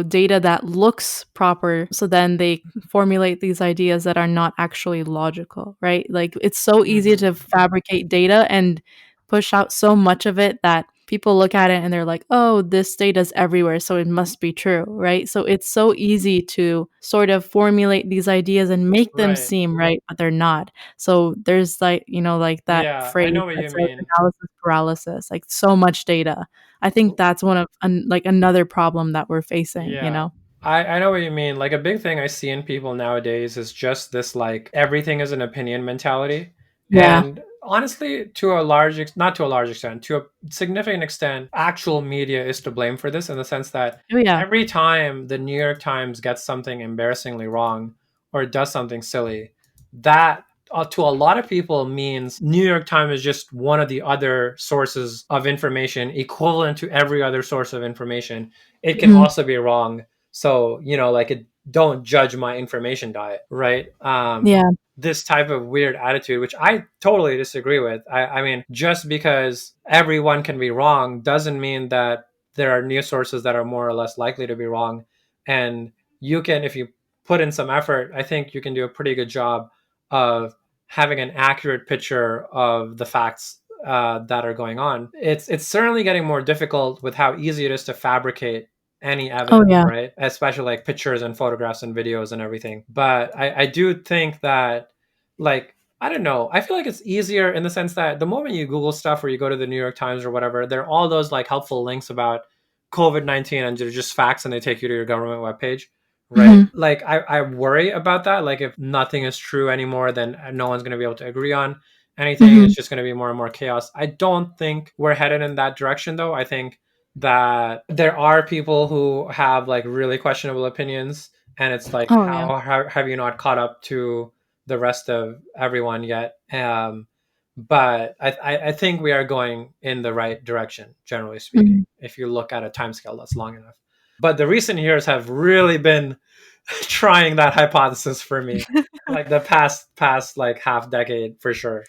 data that looks proper. So then they formulate these ideas that are not actually logical, right? Like it's so easy Mm-hmm. to fabricate data and push out so much of it that people look at it and they're like, oh, this data's everywhere. So it must be true, right? So it's so easy to sort of formulate these ideas and make them Right. seem right, but they're not. So there's like, like that Yeah, I phrase know what that you says mean. analysis paralysis, like so much data. I think that's one of like another problem that we're facing, you Yeah. know? I know what you mean. Like a big thing I see in people nowadays is just this like everything is an opinion mentality. Yeah. And honestly, to a large not to a large extent, to a significant extent, actual media is to blame for this in the sense that Oh, yeah. every time the New York Times gets something embarrassingly wrong or does something silly, that to a lot of people means New York Times is just one of the other sources of information equivalent to every other source of information. It can Mhm. also be wrong. So, you know, like it, don't judge my information diet, right? Yeah. This type of weird attitude, which I totally disagree with. I mean, just because everyone can be wrong doesn't mean that there are news sources that are more or less likely to be wrong. And you can, if you put in some effort, I think you can do a pretty good job of having an accurate picture of the facts that are going on. It's certainly getting more difficult with how easy it is to fabricate any Oh, evidence, yeah. right? Especially like pictures and photographs and videos and everything. But I do think that, like, I don't know. I feel like it's easier in the sense that the moment you Google stuff or you go to the New York Times or whatever, there are all those like helpful links about COVID-19 and they're just facts and they take you to your government webpage, right? Mhm. Like, I worry about that. Like, if nothing is true anymore, then no one's going to be able to agree on anything. It's Mhm. just going to be more and more chaos. I don't think we're headed in that direction, though. I think that there are people who have like really questionable opinions and it's like Oh, yeah. how have you not caught up to the rest of everyone yet, but I think we are going in the right direction generally speaking Mhm. if you look at a time scale that's long enough. But the recent years have really been trying that hypothesis for me, like the past like half decade for sure.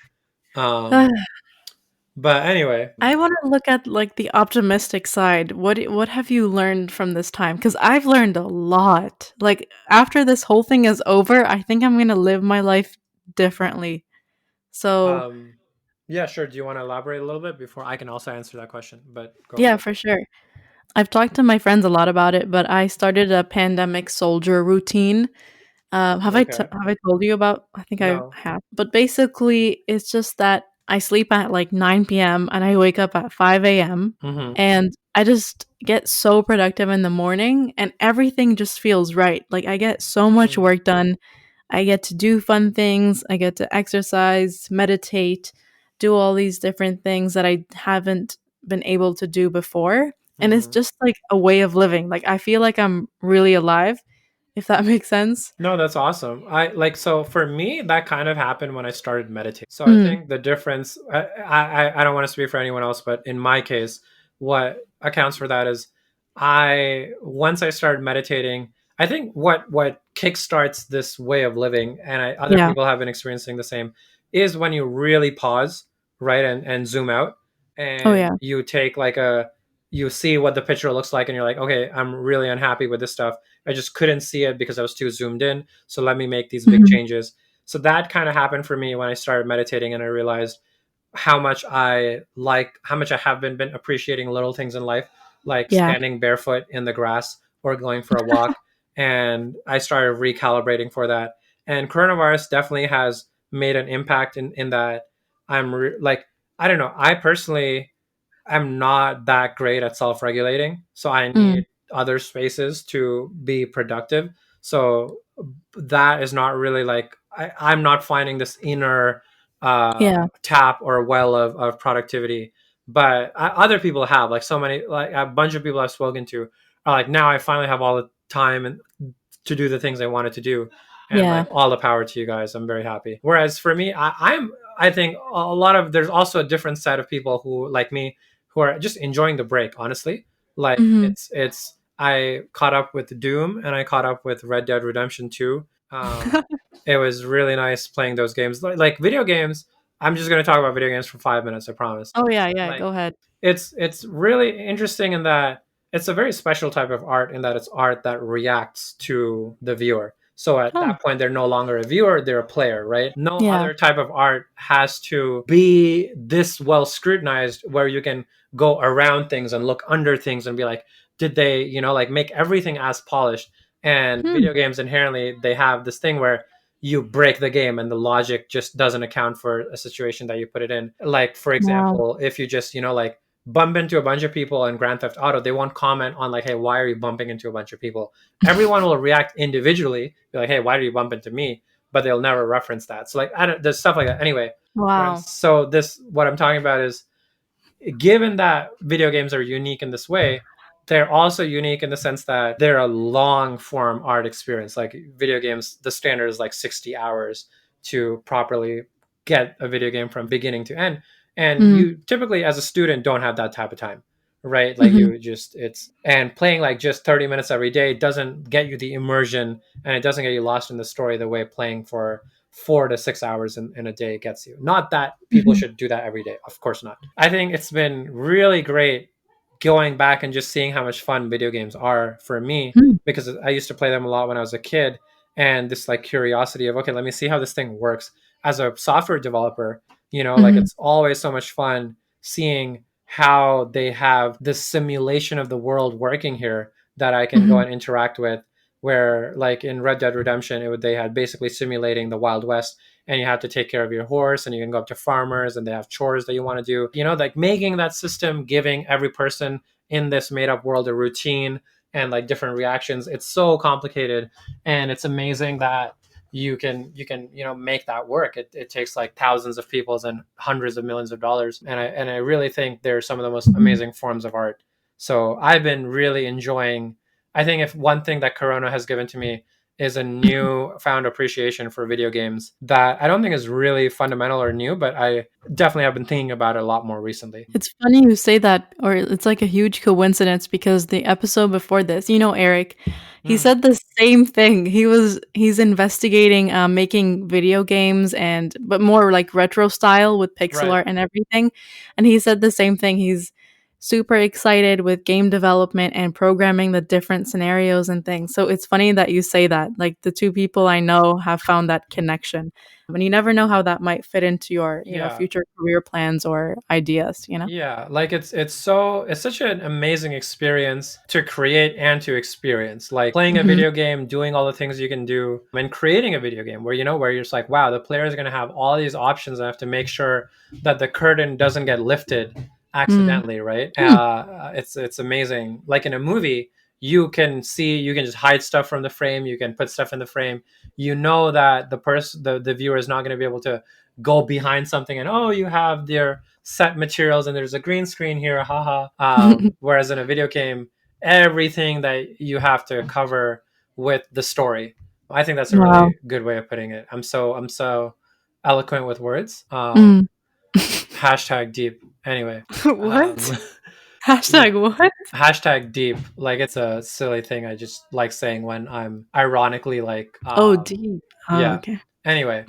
um but anyway. I wanna look at, like, the optimistic side. What have you learned from this time? Because 'Cause I've learned a lot. Like, after this whole thing is over, I think I'm gonna live my life differently. So, um Yeah, sure. Do you want to elaborate a little bit before I can also answer that question? But go Yeah, ahead. for sure. I've talked to my friends a lot about it, but I started a pandemic soldier routine. Okay. Have I told you about? I think I No. have. But basically, it's just that I sleep at like 9 p.m. and I wake up at 5 a.m. Mm-hmm. and I just get so productive in the morning and everything just feels right. Like I get so much Mm-hmm. work done. I get to do fun things. I get to exercise, meditate, do all these different things that I haven't been able to do before. And it's Mm-hmm. just like a way of living. Like I feel like I'm really alive, if that makes sense. No, that's awesome. I like so for me that kind of happened when I started meditating. So I Mm, think the difference I don't want to speak for anyone else, but in my case, what accounts for that is I once I started meditating, I think what kickstarts this way of living, and other yeah. people have been experiencing the same, is when you really pause, right, and zoom out, Oh, and yeah. you take like a you see what the picture looks like, and you're like, okay, I'm really unhappy with this stuff. I just couldn't see it because I was too zoomed in. So let me make these big Mhm. changes. So that kind of happened for me when I started meditating, and I realized how much I have been appreciating little things in life, like Yeah. standing barefoot in the grass or going for a walk. And I started recalibrating for that. And coronavirus definitely has made an impact in that like, I don't know. I personally I'm not that great at self-regulating, so I Mm, need other spaces to be productive. So that is not really like I'm not finding this inner yeah. tap or well of productivity. But other people have like so many like a bunch of people I've spoken to are like now I finally have all the time and to do the things I wanted to do. And Yeah. like all the power to you guys. I'm very happy. Whereas for me, I think a lot of there's also a different set of people who like me who are just enjoying the break, honestly. Like Mhm. it's I caught up with Doom and I caught up with Red Dead Redemption 2. It was really nice playing those games. Like video games, I'm just going to talk about video games for 5 minutes, I promise. Oh, yeah, yeah, Like go ahead. it's really interesting in that it's a very special type of art in that it's art that reacts to the viewer. So at Huh. that point, they're no longer a viewer, they're a player, right? No Yeah. other type of art has to be this well scrutinized where you can go around things and look under things and be like, did they, like make everything as polished? And Hmm. video games inherently, they have this thing where you break the game and the logic just doesn't account for a situation that you put it in. Like, for Wow. example, if you just, like, bump into a bunch of people in Grand Theft Auto, they won't comment on like, "Hey, why are you bumping into a bunch of people?" Everyone will react individually, be like, "Hey, why did you bump into me?" But they'll never reference that. So like, there's stuff like that. Anyway, Wow. so this what I'm talking about is given that video games are unique in this way, they're also unique in the sense that they're a long form art experience. Like video games, the standard is like 60 hours to properly get a video game from beginning to end. And Mhm. you typically, as a student, don't have that type of time, right? Like Mhm. you just, and playing like just 30 minutes every day doesn't get you the immersion and it doesn't get you lost in the story the way playing for 4 to 6 hours in a day gets you. Not that people Mhm. should do that every day. Of course not. I think it's been really great going back and just seeing how much fun video games are for me Hmm. because I used to play them a lot when I was a kid. And this like curiosity of, okay, let me see how this thing works. As a software developer, like Mhm. it's always so much fun seeing how they have this simulation of the world working here that I can go Mhm. and interact with where like in Red Dead Redemption, they had basically simulating the Wild West, and you have to take care of your horse, and you can go up to farmers, and they have chores that you want to do. Like making that system, giving every person in this made up world a routine and like different reactions. It's so complicated, and it's amazing that you can make that work. It takes like thousands of people's and hundreds of millions of dollars, and I really think they're some of the most Mhm. amazing forms of art. So I've been really enjoying. I think if one thing that Corona has given to me is a new found appreciation for video games that I don't think is really fundamental or new, but I definitely have been thinking about it a lot more recently. It's funny you say that, or it's like a huge coincidence because the episode before this, Eric, he Mm, said the same thing. He's investigating making video games but more like retro style with pixel right. art and everything. And he said the same thing. He's super excited with game development and programming the different scenarios and things. So it's funny that you say that. Like the two people I know have found that connection. And you never know how that might fit into your, Yeah. future career plans or ideas. Yeah, like it's such an amazing experience to create and to experience. Like playing a Mhm. video game, doing all the things you can do, and creating a video game where where you're just like, wow, the player is going to have all these options. I have to make sure that the curtain doesn't get lifted Mm. accidentally, right? Hmm. It's amazing. Like in a movie, you can just hide stuff from the frame, you can put stuff in the frame. You know that the viewer is not going to be able to go behind something and, oh, you have their set materials and there's a green screen here, haha. Whereas in a video game, everything that you have to cover with the story. I think that's a Wow. really good way of putting it. I'm so eloquent with words. Mm. Hashtag deep. Anyway, What? um, yeah. Hashtag what? Hashtag deep. Like it's a silly thing I just like saying when I'm ironically like, Oh, deep. Oh, yeah. okay. Anyway,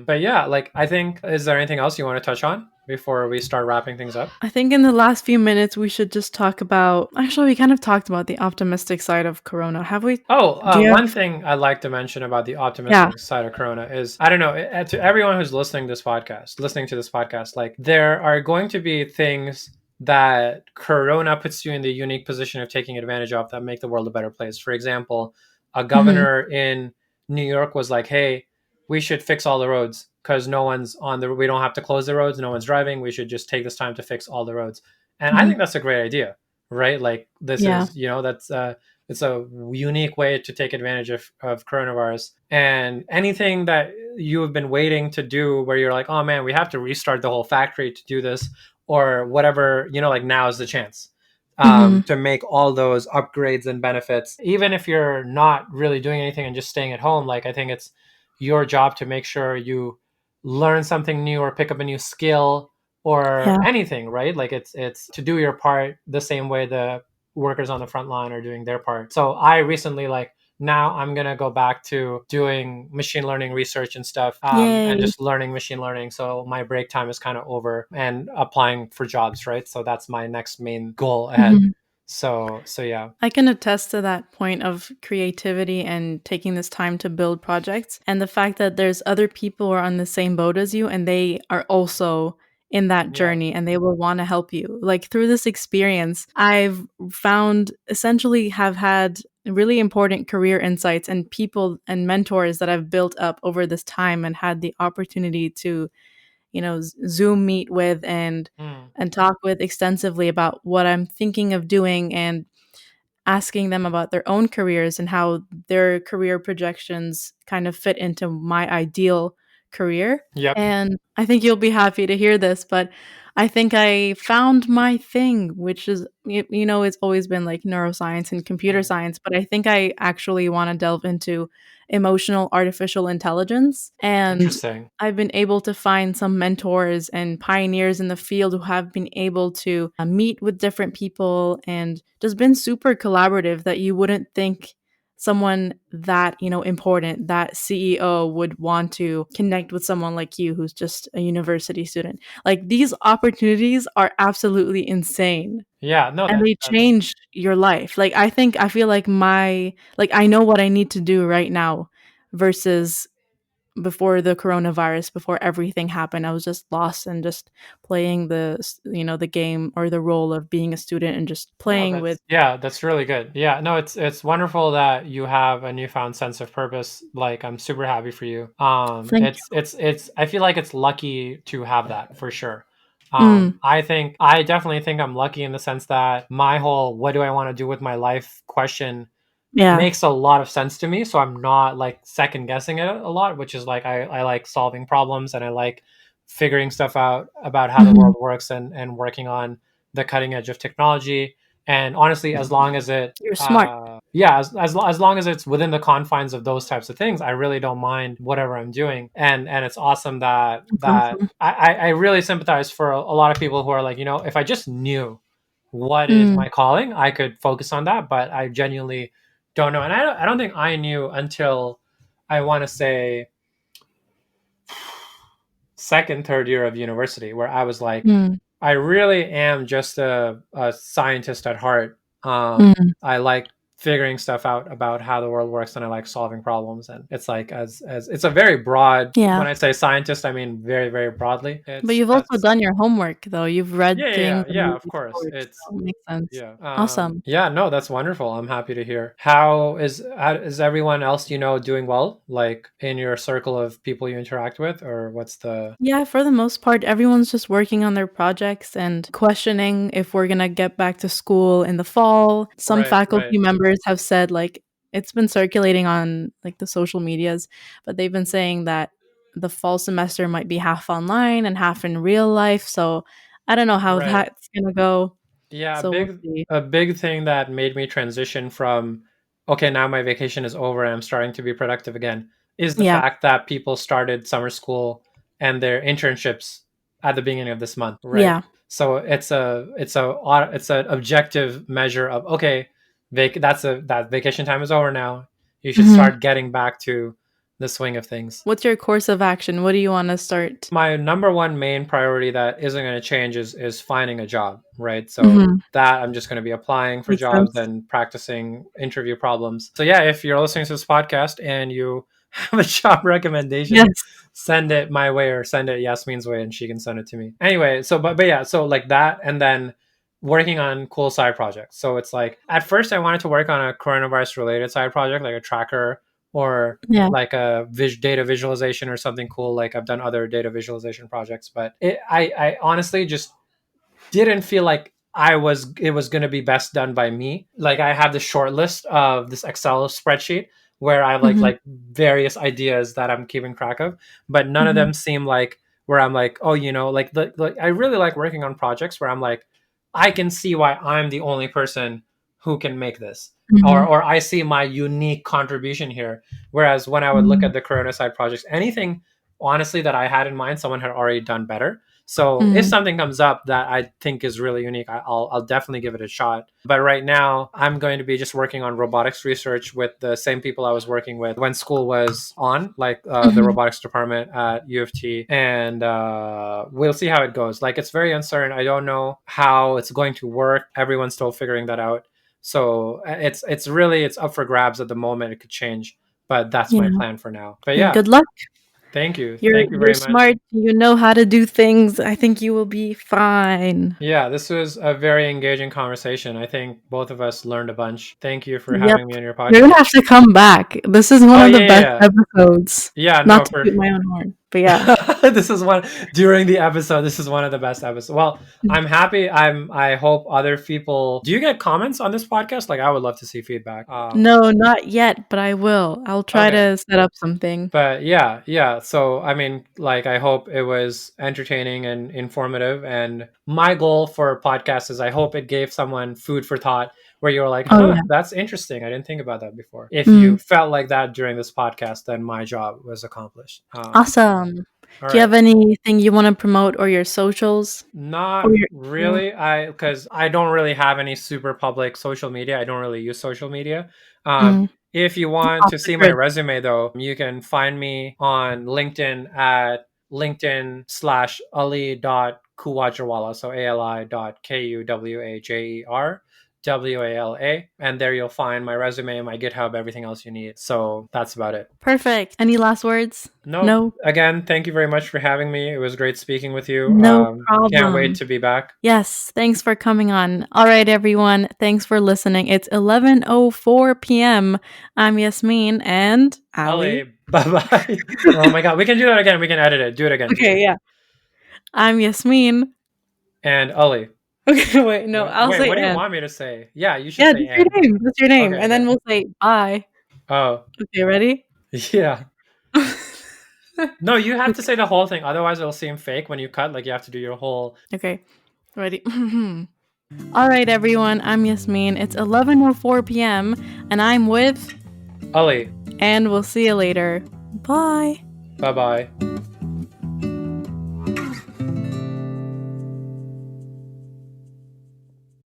but yeah, like I think, is there anything else you want to touch on before we start wrapping things up? I think in the last few minutes we should just talk about. Actually, we kind of talked about the optimistic side of Corona. Have we? Oh, Do you one have? thing I'd like to mention about the Yeah. optimistic side of Corona is, I don't know, to everyone who's listening to this podcast, like there are going to be things that Corona puts you in the unique position of taking advantage of that make the world a better place. For example, a Hmm. governor in New York was like, "Hey, we should fix all the roads because no one's on the. We don't have to close the roads. No one's driving. We should just take this time to fix all the roads." And I Hmm. think that's a great idea, right? Like this Yeah. is, that's it's a unique way to take advantage of coronavirus. And anything that you have been waiting to do where you're like, oh man, we have to restart the whole factory to do this or whatever, like now is the chance Hmm. to make all those upgrades and benefits. Even if you're not really doing anything and just staying at home, like I think it's your job to make sure you learn something new or pick up a new skill or Yeah. anything, right? Like it's to do your part the same way the workers on the front line are doing their part. So I recently, like, now I'm gonna go back to doing machine learning research and stuff, and Yay. just learning machine learning. So my break time is kind of over and applying for jobs, right? So that's my next main goal ahead. Mhm. So yeah. I can attest to that point of creativity and taking this time to build projects and the fact that there's other people who are on the same boat as you and they are also in that Yeah. journey and they will want to help you. Like through this experience, I've found essentially have had really important career insights and people and mentors that I've built up over this time and had the opportunity to, Zoom meet with Mm. and talk with extensively about what I'm thinking of doing and asking them about their own careers and how their career projections kind of fit into my ideal career. Yep. And I think you'll be happy to hear this, but I think I found my thing, which is, it's always been like neuroscience and computer Mm. science, but I think I actually want to delve into emotional artificial intelligence. And Interesting. I've been able to find some mentors and pioneers in the field who have been able to meet with different people and just been super collaborative that you wouldn't think someone that, important, that CEO would want to connect with someone like you who's just a university student. Like these opportunities are absolutely insane Yeah. No, and they that's change your life. Like I feel like I know what I need to do right now versus before the coronavirus, before everything happened. I was just lost and just playing the game or the role of being a student and just no, playing with. that's really good. Yeah, no, it's wonderful that you have a newfound sense of purpose. Like I'm super happy for you. Thank It's I feel like it's lucky to have that for sure. you. I definitely think I'm lucky in the sense that my whole what do I want to do with my life question Yeah. makes a lot of sense to me. So I'm not like second guessing it a lot, which is like I like solving problems and I like figuring stuff out about how the Mhm. world works and working on the cutting edge of technology. And honestly, as long as it You're smart. yeah, as long as it's within the confines of those types of things, I really don't mind whatever I'm doing. And it's awesome that That's awesome. I really sympathize for a lot of people who are like, if I just knew what is Mm. my calling, I could focus on that. But I genuinely don't know. And I don't think I knew until I want to say second, third year of university, where I was like, Mm. I really am just a scientist at heart. Mm, I like figuring stuff out about how the world works, and I like solving problems. And it's like as it's a very broad. yeah. When I say scientist, I mean very very broadly. But It's you've also done your homework, though. You've read yeah, yeah, things yeah, and yeah, you've of course. explored, It's so it makes sense. yeah. Awesome. Yeah, no, that's wonderful. I'm happy to hear. How is everyone else you know doing well? Like in your circle of people you interact with, or what's the Yeah, for the most part, everyone's just working on their projects and questioning if we're gonna get back to school in the fall. Some right, right, faculty members have said, like, it's been circulating on like the social medias, but they've been saying that the fall semester might be half online and half in real life. So I don't know how right. that's gonna go. Yeah, So we'll see. a big thing that made me transition from okay, now my vacation is over and I'm starting to be productive again is the Yeah, fact that people started summer school and their internships at the beginning of this month, right? yeah. So it's an objective measure of okay, that vacation time is over now. You should Mhm. start getting back to the swing of things. What's your course of action? What do you want to start? My number one main priority that isn't going to change is finding a job, right? So Mhm. that I'm just going to be applying for Makes jobs sense. and practicing interview problems. So yeah, if you're listening to this podcast and you have a job recommendation, Yes. send it my way or send it Yasmin's way and she can send it to me. Anyway, so but yeah, so like that and then working on cool side projects. So it's like at first I wanted to work on a coronavirus related side project like a tracker or Yeah. like a data visualization or something cool. Like I've done other data visualization projects, but I honestly just didn't feel like it was going to be best done by me. Like I have the short list of this Excel spreadsheet where I have Mhm. like various ideas that I'm keeping track of, but none of Mhm. them seem like where I'm like, oh, like I really like working on projects where I'm like, I can see why I'm the only person who can make this. Mhm. Or I see my unique contribution here. Whereas when I would look at Mhm. the Corona side projects, anything honestly that I had in mind, someone had already done better. So if Mhm. something comes up that I think is really unique, I'll definitely give it a shot. But right now, I'm going to be just working on robotics research with the same people I was working with when school was on, like the Mhm. robotics department at U of T, and we'll see how it goes. Like it's very uncertain. I don't know how it's going to work. Everyone's still figuring that out. So it's really it's up for grabs at the moment. It could change, but that's my Yeah. plan for now. But Okay, yeah, good luck. thank you You're very much. smart. You know how to do things. I think you will be fine. Yeah, this was a very engaging conversation. I think both of us learned a bunch. Thank you for Yep. having me on your You're podcast. gonna have to come back. This is one Oh of the yeah, best yeah, episodes. yeah. Yeah, Not no, to for toot my own horn, but yeah. this is one during the episode. This is one of the best episodes. Well, I'm happy. I hope other people. Do you get comments on this podcast? Like, I would love to see feedback. No, not yet, but I will. I'll try Okay. to set up something. But yeah, yeah. So I mean, like, I hope it was entertaining and informative. And my goal for podcast is I hope it gave someone food for thought, where you're like, Oh huh, yeah. that's interesting. I didn't think about that before. If you Mm, felt like that during this podcast, then my job was accomplished. awesome. All Do you right. have anything you want to promote or your socials or Not your email? really. Because I don't really have any super public social media. I don't really use social media. Mm. If you want Oh, to for see my sure. resume, though, you can find me on LinkedIn at LinkedIn/Ali.Kuwajarwala. So Ali.KUWAJERWALA. And there you'll find my resume, my GitHub, everything else you need. So that's about it. Perfect. Any last words? Nope. No? Again, thank you very much for having me. It was great speaking with you. No Can't wait problem. to be back. Yes, thanks for coming on. All right, everyone. Thanks for listening. It's 11:04 p.m. I'm Yasmin and Ali. Ali, bye bye. Oh my God. We can do that again. We can edit it. Do it again. Do it Okay, again. yeah. I'm Yasmin. And Ali. Okay, wait, no, I'll Wait, say what do you and. want me to say? Yeah, you should Yeah, say that's your and. name. That's your name. Okay, And okay. then we'll say bye. Oh, Okay, ready? yeah. No, you have to say the whole thing. Otherwise, it'll seem fake when you cut. Like, you have to do your whole. Okay, ready? All right, everyone. I'm Yasmin. It's 11:04 p.m. and I'm with Ali, and we'll see you later. Bye. bye bye.